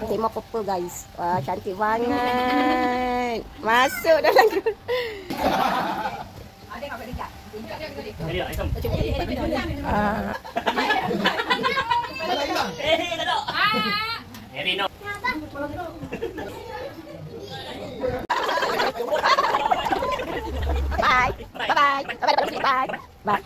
Tema purple guys. Wah, cantik banget. Masuk dalam Bye. Bye-bye. Bye-bye. Bye.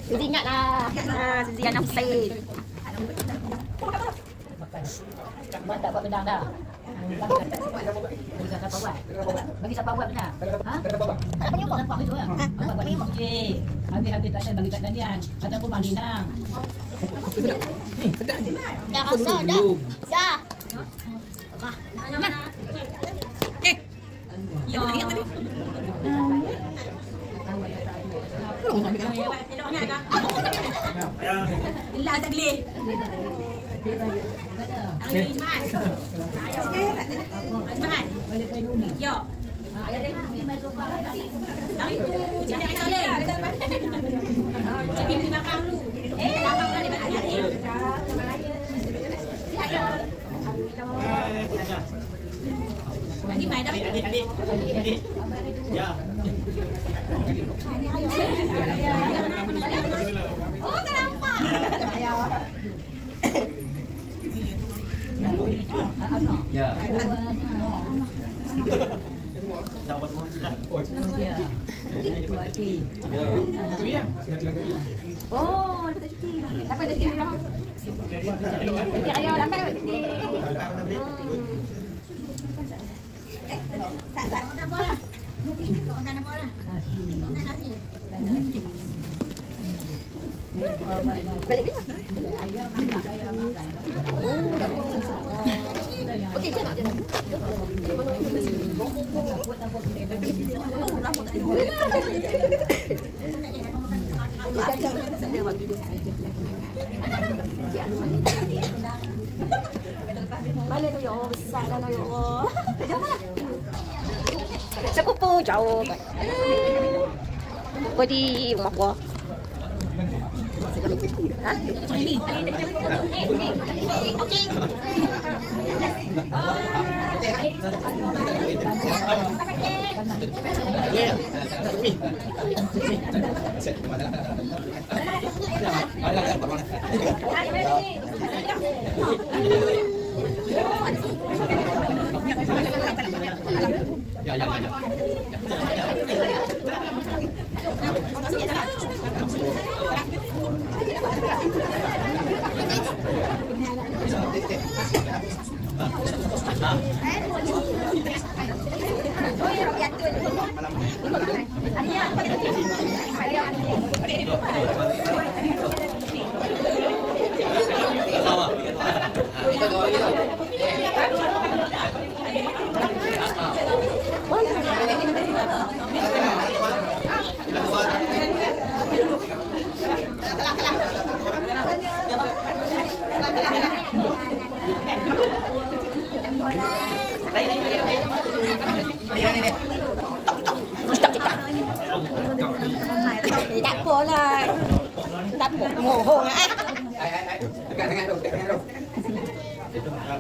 Suzy ingatlah. Suzy anak Hussein. Tak buat pedang dah. Bagi siapa buat benar? Ha? Tak punya apa? Nampak itu lah. Buat ni okey. Habis-habis tak bagi kat Danian ataupun Bang Dinang. Dah rasa dah. Dah. Ya. Lah tak boleh. Iman. Iman. Ya. Ya. Oh, tak nampak. Ya. Oh, dia tak cuti. Dapat dah cuti dah. Cuti raya dapat cuti. Balik bila? Okey, je nak. Balik tu ya Allah, besar dah ya Allah. Sepupu jauh kan. Kau di rumah gua. Ha? Ini. Okey. Ya. Tak apalah. Tak apa. Mohon ah. Dekat tangan tu, dekat tangan tu.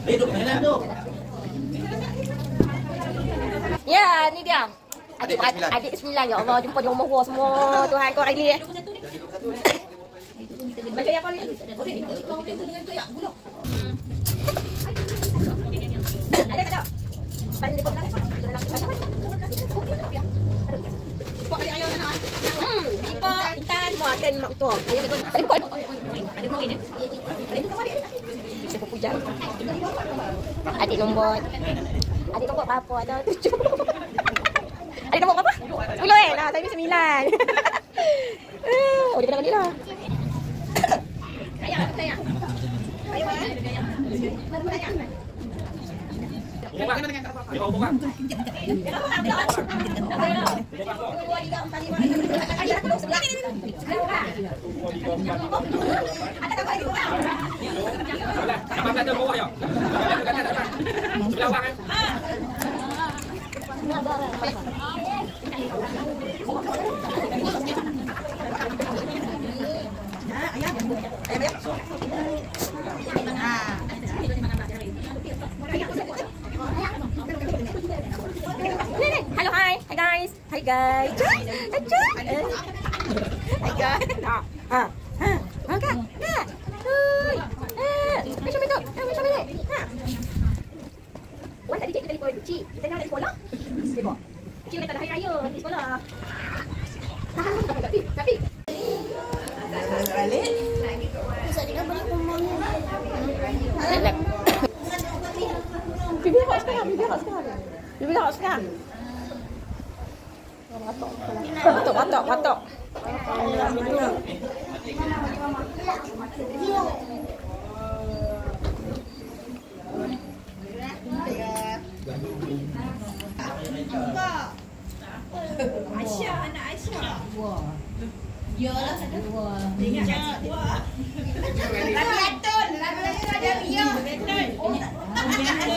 Duduk tangan tu. Ya, ni dia. Adik bismillah ya Allah, jumpa di rumah gua semua. Tuhan kau hari ni. Baca yang kau ni. Ada tak? Pandai kau nak. Buat ayam nak. dan mak tua. Ada kod. Ada koin ni. Siapa puja? Adik nombor berapa? Ada 7. Adik nombor berapa? 10 Nah, saya ni 9. Oh, dia kena ni lah. Sayang. Hello, hi guys. Hi guys. Kak. Macam itu. Macam ni. Wan tadi cikgu telefon. Cik, kita nak balik sekolah. Cik kata dah hari raya di sekolah. Tapi. Balik. Bisa kita balik rumah. Bibi hot sekarang. Batok. Aisyah, anak Aisyah. Wah. Yalah, ada. Wah. Ingat. Wah. Tapi Atun, lagi ada Ria. Betul.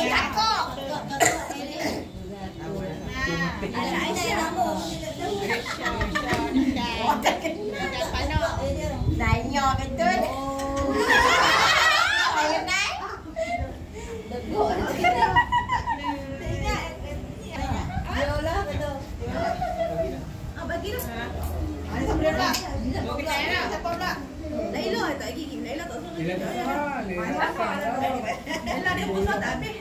Takok. Anak Aisyah. Nanya betul. Saya naik. Yalah, betul. Bagi dah. Ada siapa pula? Siapa pula? Laila tak gigi. Laila tak suruh. Laila dia pusat tak habis.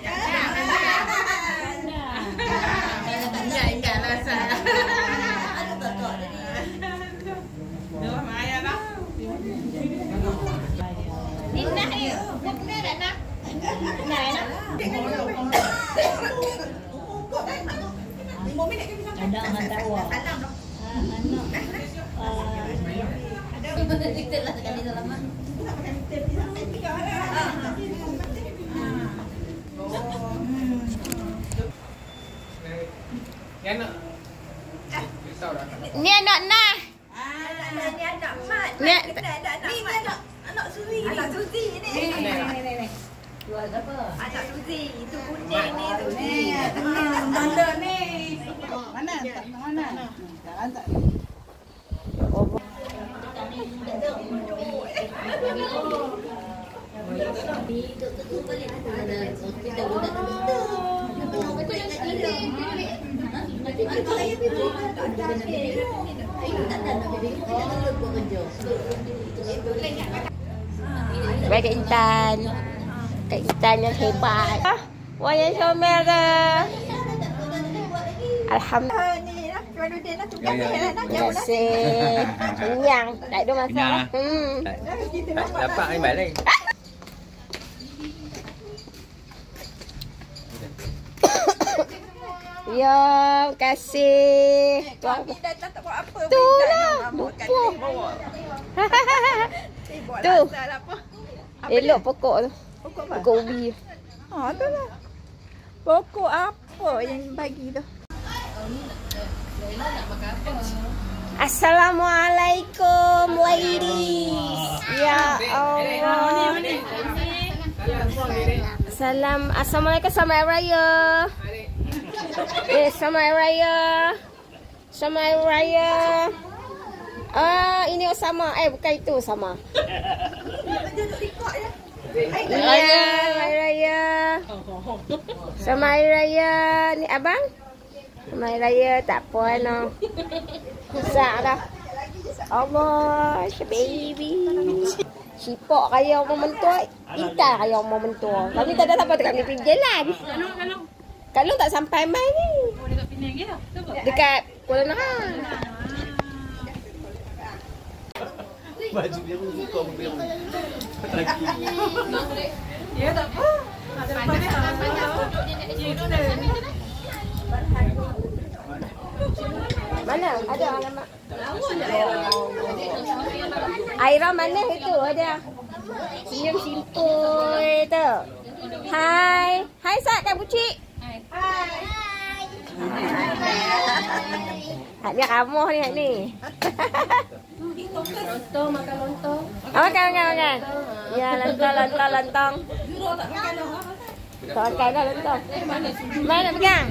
Ingatlah saya. Ada tak tadi. Dah Maya dah. Nina ni. Bukan dah nak. Nak. 5 minit ke bisa. Ada hantar wah. Salam dah. Ada dikit lah sekali dalam mah. Ni anak nah. Ni anak mat. Ni anak Suzi. Anak Suzi ni. Jual apa? Anak Suzi. Itu kuning ni Suzi. Tanda ni. Mana? Tak. Baik Kak Intan. Kak Intan yang hebat. Wah yang comel ke? Alhamdulillah. Terima kasih. Kenyang. Tak ada masalah. Dapat ni balik. Ya, terima kasih. Kami dah tak buat apa. Tu lah. Lupa. Tu. Elok pokok tu. Pokok ubi. Tu lah. Pokok apa yang bagi tu? Assalamualaikum ladies. Ya Allah. Assalamualaikum selamat hari raya. Selamat hari raya. Selamat hari raya. Ini Osama. Bukan itu Osama. Ya, hari raya. Selamat hari raya. Ni abang. Selamat hari raya. Tak apa no. Besar dah. Allah, baby. Sipok kaya orang mentua. Intan kaya orang mentua. Kami tak ada apa dekat kami pergi jalan. Kalau tak sampai mai ni. Dekat Penang ke? Dekat Kuala Naha. Baju dia pun buka mobil. Lagi. Ya tak apa. Ada Mana? Ada alamat. Aira mana itu? Ada. Senyum simpul tu. Hai. Hai Sat dan Bucik. Hai. Hak ni ramah ni hak ni. lontong, makan lontong. Makan. Ya, lontong. Juro tak makan dah. Tak makan dah lontong. Mana nak pegang?